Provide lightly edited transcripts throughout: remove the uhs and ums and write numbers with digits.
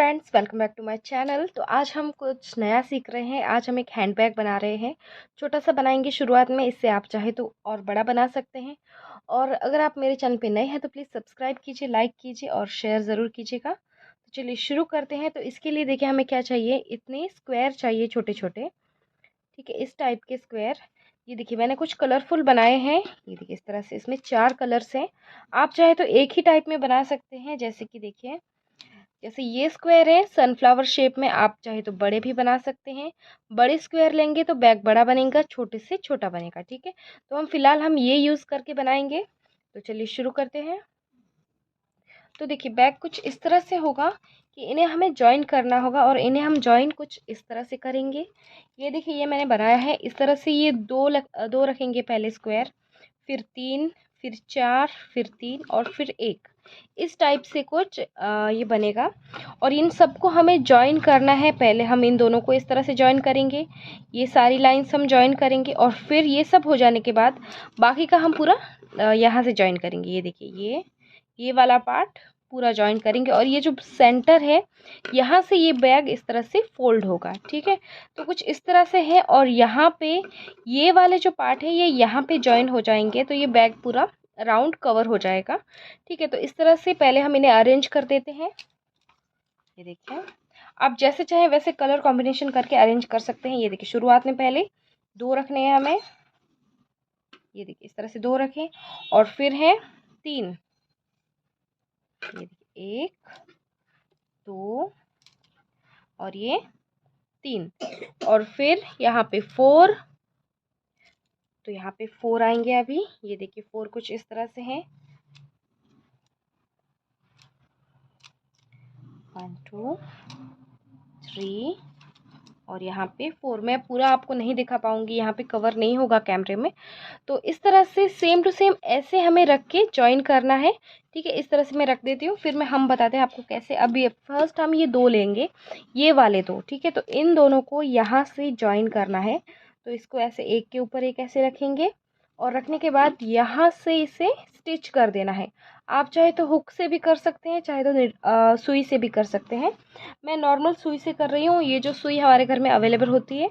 Friends, welcome back to my channel. तो आज हम कुछ नया सीख रहे हैं। आज हम एक हैंड बैग बना रहे हैं। छोटा सा बनाएंगे शुरुआत में। इससे आप चाहे तो और बड़ा बना सकते हैं। और अगर आप मेरे चैनल पे नए हैं तो प्लीज़ सब्सक्राइब कीजिए, लाइक कीजिए और शेयर ज़रूर कीजिएगा। तो चलिए शुरू करते हैं। तो इसके लिए देखिए हमें क्या चाहिए, इतने स्क्वायर चाहिए छोटे छोटे। ठीक है, इस टाइप के स्क्वायर। ये देखिए मैंने कुछ कलरफुल बनाए हैं। ये देखिए इस तरह से, इसमें 4 कलर्स हैं। आप चाहे तो एक ही टाइप में बना सकते हैं। जैसे कि देखिए, जैसे ये स्क्वायर है सनफ्लावर शेप में, आप चाहे तो बड़े भी बना सकते हैं। बड़े स्क्वायर लेंगे तो बैग बड़ा बनेगा, छोटे से छोटा बनेगा। ठीक है, तो हम फिलहाल ये यूज़ करके बनाएंगे। तो चलिए शुरू करते हैं। तो देखिए बैग कुछ इस तरह से होगा कि इन्हें हमें जॉइन करना होगा, और इन्हें हम जॉइन कुछ इस तरह से करेंगे। ये देखिए ये मैंने बनाया है इस तरह से। ये दो रखेंगे पहले स्क्वायर, फिर 3, फिर 4, फिर 3 और फिर 1। इस टाइप से कुछ ये बनेगा। और इन सबको हमें जॉइन करना है। पहले हम इन दोनों को इस तरह से जॉइन करेंगे, ये सारी लाइंस हम जॉइन करेंगे, और फिर ये सब हो जाने के बाद बाकी का हम पूरा यहाँ से जॉइन करेंगे। ये देखिए ये वाला पार्ट पूरा जॉइन करेंगे, और ये जो सेंटर है यहाँ से ये बैग इस तरह से फोल्ड होगा। ठीक है, तो कुछ इस तरह से है। और यहाँ पे ये वाले जो पार्ट है ये यहाँ पे जॉइन हो जाएंगे, तो ये बैग पूरा राउंड कवर हो जाएगा। ठीक है, तो इस तरह से पहले हम इन्हें अरेंज कर देते हैं। ये देखिए, आप जैसे चाहे वैसे कलर कॉम्बिनेशन करके अरेंज कर सकते हैं। ये देखिए शुरुआत में पहले 2 रखने हैं हमें। ये देखिए इस तरह से 2 रखें, और फिर है 3। ये देखिए 1, 2 और ये 3, और फिर यहाँ पे 4। तो यहाँ पे 4 आएंगे अभी। ये देखिए 4 कुछ इस तरह से हैं। 1 2 3 और यहाँ पे 4। मैं पूरा आपको नहीं दिखा पाऊंगी, यहाँ पे कवर नहीं होगा कैमरे में। तो इस तरह से सेम टू सेम ऐसे हमें रख के जॉइन करना है। ठीक है, इस तरह से मैं रख देती हूँ, फिर हम बताते हैं आपको कैसे। अब ये फर्स्ट हम ये 2 लेंगे, ये वाले 2। ठीक है, तो इन दोनों को यहाँ से जॉइन करना है। तो इसको ऐसे एक के ऊपर एक ऐसे रखेंगे, और रखने के बाद यहाँ से इसे स्टिच कर देना है। आप चाहे तो हुक से भी कर सकते हैं, चाहे तो सुई से भी कर सकते हैं। मैं नॉर्मल सुई से कर रही हूँ। ये जो सुई हमारे घर में अवेलेबल होती है,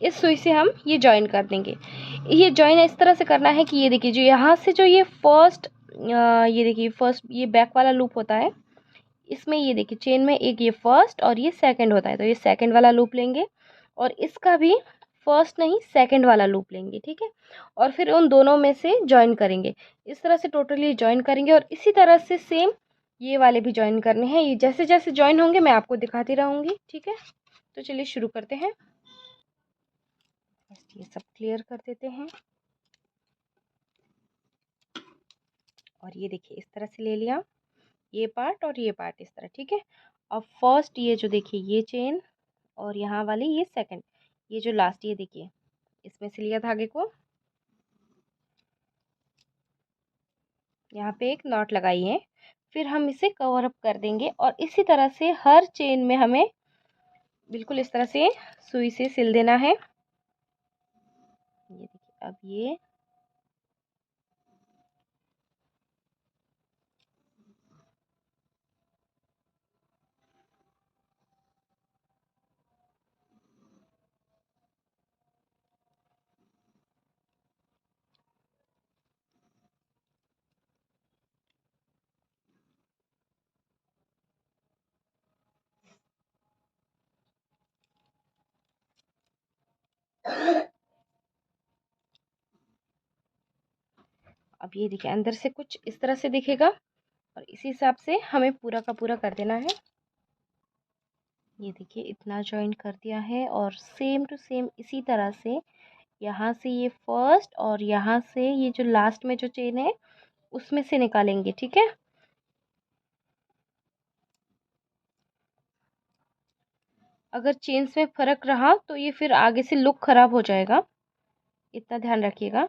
इस सुई से हम ये जॉइन कर देंगे। ये जॉइन इस तरह से करना है कि ये देखिए जो यहाँ से जो ये फर्स्ट, ये देखिए फर्स्ट ये बैक वाला लूप होता है, इसमें ये देखिए चेन में एक ये फर्स्ट और ये सेकंड होता है, तो ये सेकंड वाला लूप लेंगे, और इसका भी फर्स्ट नहीं सेकंड वाला लूप लेंगे। ठीक है, और फिर उन दोनों में से जॉइन करेंगे। इस तरह से टोटली जॉइन करेंगे, और इसी तरह से सेम ये वाले भी जॉइन करने हैं। ये जैसे जैसे जॉइन होंगे मैं आपको दिखाती रहूँगी। ठीक है, तो चलिए शुरू करते हैं। ये सब क्लियर कर देते हैं। और ये देखिए इस तरह से ले लिया ये पार्ट और ये पार्ट इस तरह। ठीक है, अब फर्स्ट ये जो देखिए ये चेन, और यहाँ वाली ये सेकंड, ये जो लास्ट ये देखिए इसमें से लिया धागे को, यहाँ पे एक नॉट लगाई है। फिर हम इसे कवर अप कर देंगे, और इसी तरह से हर चेन में हमें बिल्कुल इस तरह से सुई से सिल देना है। ये देखिए अब ये अब ये देखिए अंदर से कुछ इस तरह से दिखेगा, और इसी हिसाब से हमें पूरा का पूरा कर देना है। ये देखिए इतना जॉइन कर दिया है, और सेम टू सेम इसी तरह से यहाँ से ये फर्स्ट, और यहाँ से ये जो लास्ट में जो चेन है उसमें से निकालेंगे। ठीक है, अगर चेन्स में फ़र्क रहा तो ये फिर आगे से लुक ख़राब हो जाएगा, इतना ध्यान रखिएगा।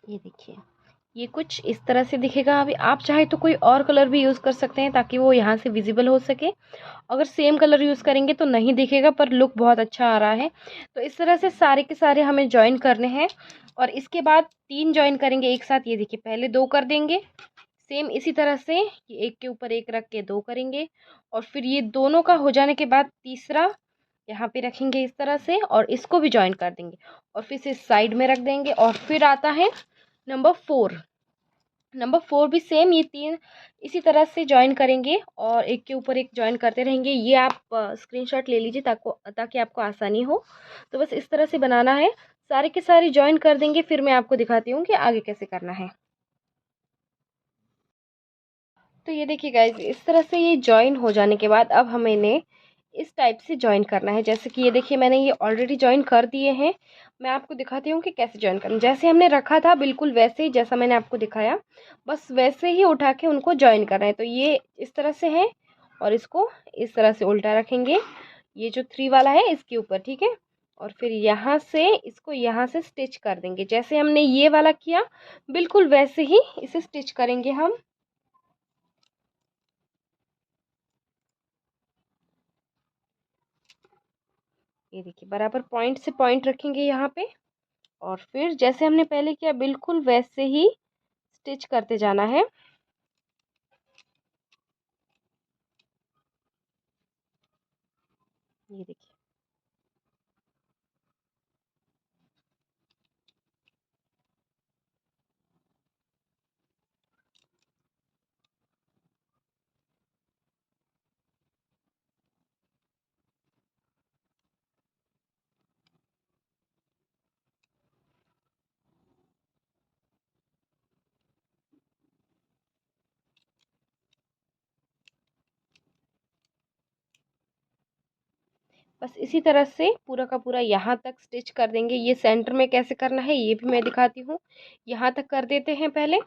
ये देखिए, ये कुछ इस तरह से दिखेगा। अभी आप चाहे तो कोई और कलर भी यूज़ कर सकते हैं ताकि वो यहाँ से विजिबल हो सके। अगर सेम कलर यूज़ करेंगे तो नहीं दिखेगा, पर लुक बहुत अच्छा आ रहा है। तो इस तरह से सारे के सारे हमें जॉइन करने हैं और इसके बाद 3 जॉइन करेंगे एक साथ। ये देखिए, पहले 2 कर देंगे, सेम इसी तरह से ये एक के ऊपर एक रख के 2 करेंगे और फिर ये दोनों का हो जाने के बाद तीसरा यहाँ पे रखेंगे इस तरह से और इसको भी जॉइन कर देंगे और फिर से साइड में रख देंगे। और फिर आता है नंबर 4। नंबर 4 भी सेम ये 3 इसी तरह से जॉइन करेंगे और एक के ऊपर एक जॉइन करते रहेंगे। ये आप स्क्रीनशॉट ले लीजिए ताकि आपको आसानी हो। तो बस इस तरह से बनाना है, सारे के सारे जॉइन कर देंगे। फिर मैं आपको दिखाती हूँ कि आगे कैसे करना है। तो ये देखिए गाइज, इस तरह से ये जॉइन हो जाने के बाद अब हमें इन्हें इस टाइप से जॉइन करना है। जैसे कि ये देखिए, मैंने ये ऑलरेडी जॉइन कर दिए हैं। मैं आपको दिखाती हूँ कि कैसे जॉइन करना। जैसे हमने रखा था बिल्कुल वैसे ही, जैसा मैंने आपको दिखाया, बस वैसे ही उठा के उनको जॉइन करना है। तो ये इस तरह से है और इसको इस तरह से उल्टा रखेंगे, ये जो 3 वाला है इसके ऊपर, ठीक है। और फिर यहाँ से इसको यहाँ से स्टिच कर देंगे, जैसे हमने ये वाला किया बिल्कुल वैसे ही इसे स्टिच करेंगे हम। ये देखिए, बराबर पॉइंट से पॉइंट रखेंगे यहाँ पे और फिर जैसे हमने पहले किया बिल्कुल वैसे ही स्टिच करते जाना है। ये देखिए, बस इसी तरह से पूरा का पूरा यहाँ तक स्टिच कर देंगे। ये सेंटर में कैसे करना है ये भी मैं दिखाती हूँ। यहाँ तक कर देते हैं पहले।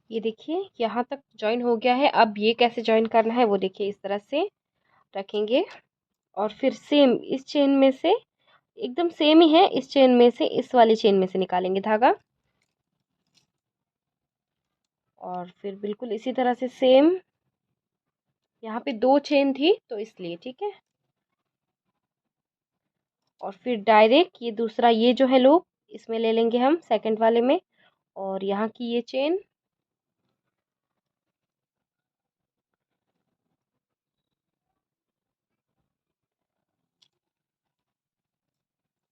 ये देखिए, यहाँ तक जॉइन हो गया है। अब ये कैसे जॉइन करना है वो देखिए, इस तरह से रखेंगे और फिर सेम इस चेन में से, एकदम सेम ही है, इस चेन में से, इस वाली चेन में से निकालेंगे धागा और फिर बिल्कुल इसी तरह से सेम। यहाँ पे 2 चेन थी तो इसलिए, ठीक है। और फिर डायरेक्ट ये दूसरा, ये जो है लूप, इसमें ले लेंगे हम सेकंड वाले में और यहाँ की ये चेन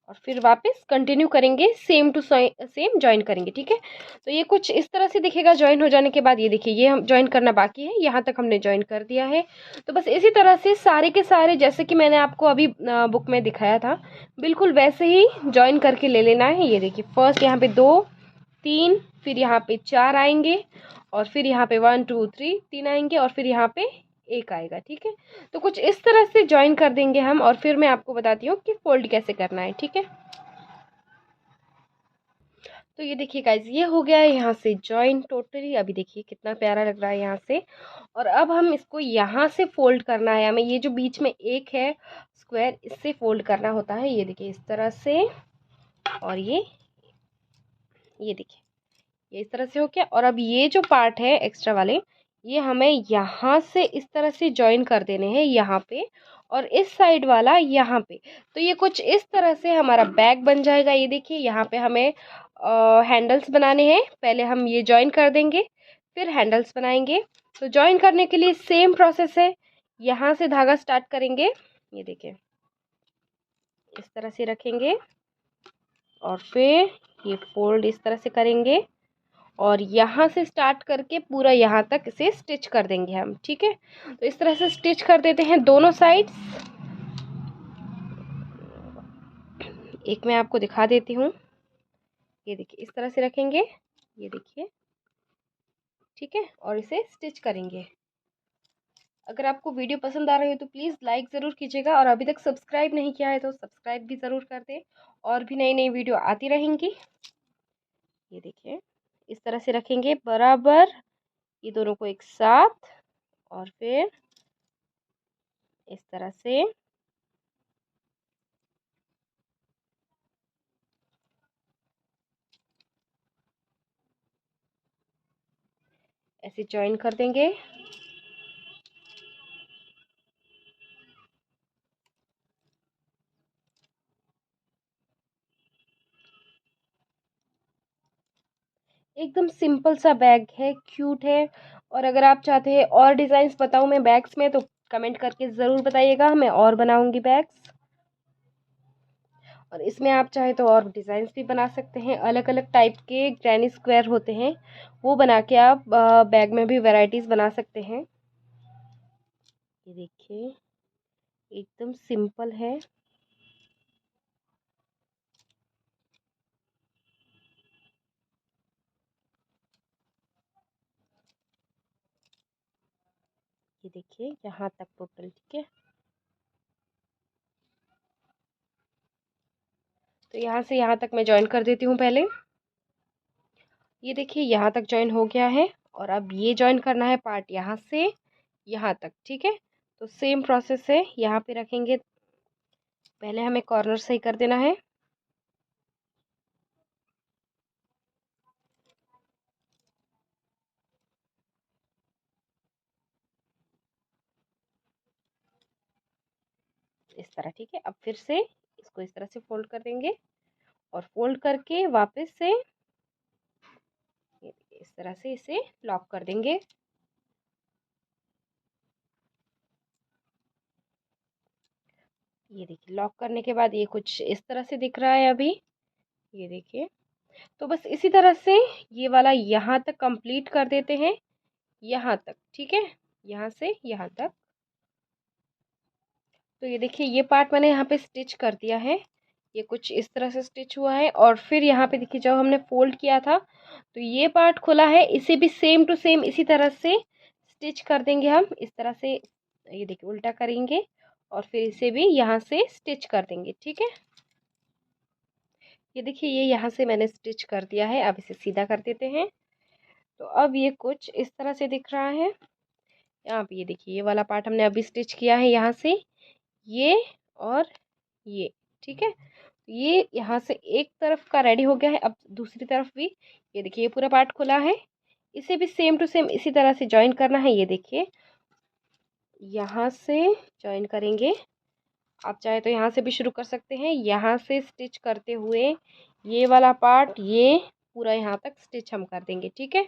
और फिर वापस कंटिन्यू करेंगे, सेम टू सेम जॉइन करेंगे, ठीक है। तो ये कुछ इस तरह से दिखेगा जॉइन हो जाने के बाद। ये देखिए, ये हम जॉइन करना बाकी है, यहाँ तक हमने जॉइन कर दिया है। तो बस इसी तरह से सारे के सारे, जैसे कि मैंने आपको अभी बुक में दिखाया था, बिल्कुल वैसे ही जॉइन करके ले लेना है। ये देखिए, फर्स्ट यहाँ पे 2 3, फिर यहाँ पे 4 आएंगे और फिर यहाँ पे 1 2 3 3 आएंगे और फिर यहाँ पे 1 आएगा, ठीक है। तो कुछ इस तरह से जॉइन कर देंगे हम और फिर मैं आपको बताती हूँ कि फोल्ड कैसे करना है, ठीक है। तो ये देखिए गाइज, ये हो गया है यहाँ से जॉइन टोटली। अभी देखिए कितना प्यारा लग रहा है यहाँ से। और अब हम इसको यहाँ से फोल्ड करना है हमें। ये जो बीच में एक है स्क्वायर, इससे फोल्ड करना होता है। ये देखिए इस तरह से और ये देखिए, ये इस तरह से हो गया। और अब ये जो पार्ट है एक्स्ट्रा वाले, ये हमें यहाँ से इस तरह से जॉइन कर देने हैं यहाँ पे और इस साइड वाला यहाँ पे। तो ये कुछ इस तरह से हमारा बैग बन जाएगा। ये देखिए, यहाँ पे हमें हैंडल्स बनाने हैं। पहले हम ये जॉइन कर देंगे, फिर हैंडल्स बनाएंगे। तो जॉइन करने के लिए सेम प्रोसेस है, यहाँ से धागा स्टार्ट करेंगे। ये देखिए, इस तरह से रखेंगे और फिर ये फोल्ड इस तरह से करेंगे और यहाँ से स्टार्ट करके पूरा यहाँ तक इसे स्टिच कर देंगे हम, ठीक है। तो इस तरह से स्टिच कर देते हैं दोनों साइड्स। एक मैं आपको दिखा देती हूँ। ये देखिए, इस तरह से रखेंगे, ये देखिए, ठीक है, और इसे स्टिच करेंगे। अगर आपको वीडियो पसंद आ रही हो तो प्लीज़ लाइक ज़रूर कीजिएगा और अभी तक सब्सक्राइब नहीं किया है तो सब्सक्राइब भी ज़रूर कर दें। और भी नई नई वीडियो आती रहेंगी। ये देखिए, इस तरह से रखेंगे बराबर ये दोनों को एक साथ और फिर इस तरह से ऐसे जॉइन कर देंगे। एकदम सिंपल सा बैग है, क्यूट है। और अगर आप चाहते हैं और डिज़ाइंस बताऊँ मैं बैग्स में, तो कमेंट करके ज़रूर बताइएगा, मैं और बनाऊंगी बैग्स। और इसमें आप चाहे तो और डिज़ाइंस भी बना सकते हैं, अलग अलग टाइप के ग्रैनी स्क्वायर होते हैं, वो बना के आप बैग में भी वैरायटीज़ बना सकते हैं। ये देखिए एकदम सिंपल है। ये देखिए यहाँ तक टोटल, ठीक है। तो यहाँ से यहाँ तक मैं जॉइन कर देती हूँ पहले। ये देखिए यहाँ तक जॉइन हो गया है। और अब ये जॉइन करना है पार्ट यहाँ से यहाँ तक, ठीक है। तो सेम प्रोसेस है, यहाँ पे रखेंगे, पहले हमें कॉर्नर सही कर देना है। इस तरह, ठीक है। अब फिर से इसको इस तरह से फोल्ड कर देंगे और फोल्ड करके वापस से इस तरह से इसे लॉक कर देंगे। ये देखिए लॉक करने के बाद ये कुछ इस तरह से दिख रहा है अभी। ये देखिए, तो बस इसी तरह से ये वाला यहाँ तक कंप्लीट कर देते हैं, यहाँ तक, ठीक है, यहाँ से यहाँ तक। तो ये देखिए ये पार्ट मैंने यहाँ पे स्टिच कर दिया है, ये कुछ इस तरह से स्टिच हुआ है। और फिर यहाँ पे देखिए जब हमने फोल्ड किया था तो ये पार्ट खुला है, इसे भी सेम टू सेम इसी तरह से स्टिच कर देंगे हम, इस तरह से। ये देखिए उल्टा करेंगे और फिर इसे भी यहाँ से स्टिच कर देंगे, ठीक है। ये देखिए ये यहाँ से मैंने स्टिच कर दिया है, अब इसे सीधा कर देते हैं। तो अब ये कुछ इस तरह से दिख रहा है। यहाँ पे ये देखिए ये वाला पार्ट हमने अभी स्टिच किया है, यहाँ से ये और ये, ठीक है। ये यहाँ से एक तरफ का रेडी हो गया है, अब दूसरी तरफ भी ये देखिए ये पूरा पार्ट खुला है, इसे भी सेम टू सेम इसी तरह से जॉइन करना है। ये देखिए यहाँ से जॉइन करेंगे, आप चाहे तो यहाँ से भी शुरू कर सकते हैं, यहाँ से स्टिच करते हुए ये वाला पार्ट ये पूरा यहाँ तक स्टिच हम कर देंगे, ठीक है।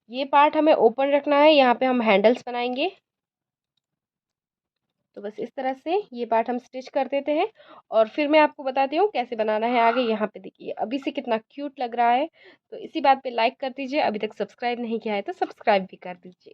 ये पार्ट हमें ओपन रखना है, यहाँ पे हम हैंडल्स बनाएंगे। तो बस इस तरह से ये पार्ट हम स्टिच कर देते हैं और फिर मैं आपको बताती हूँ कैसे बनाना है आगे। यहाँ पे देखिए अभी से कितना क्यूट लग रहा है। तो इसी बात पे लाइक कर दीजिए, अभी तक सब्सक्राइब नहीं किया है तो सब्सक्राइब भी कर दीजिए।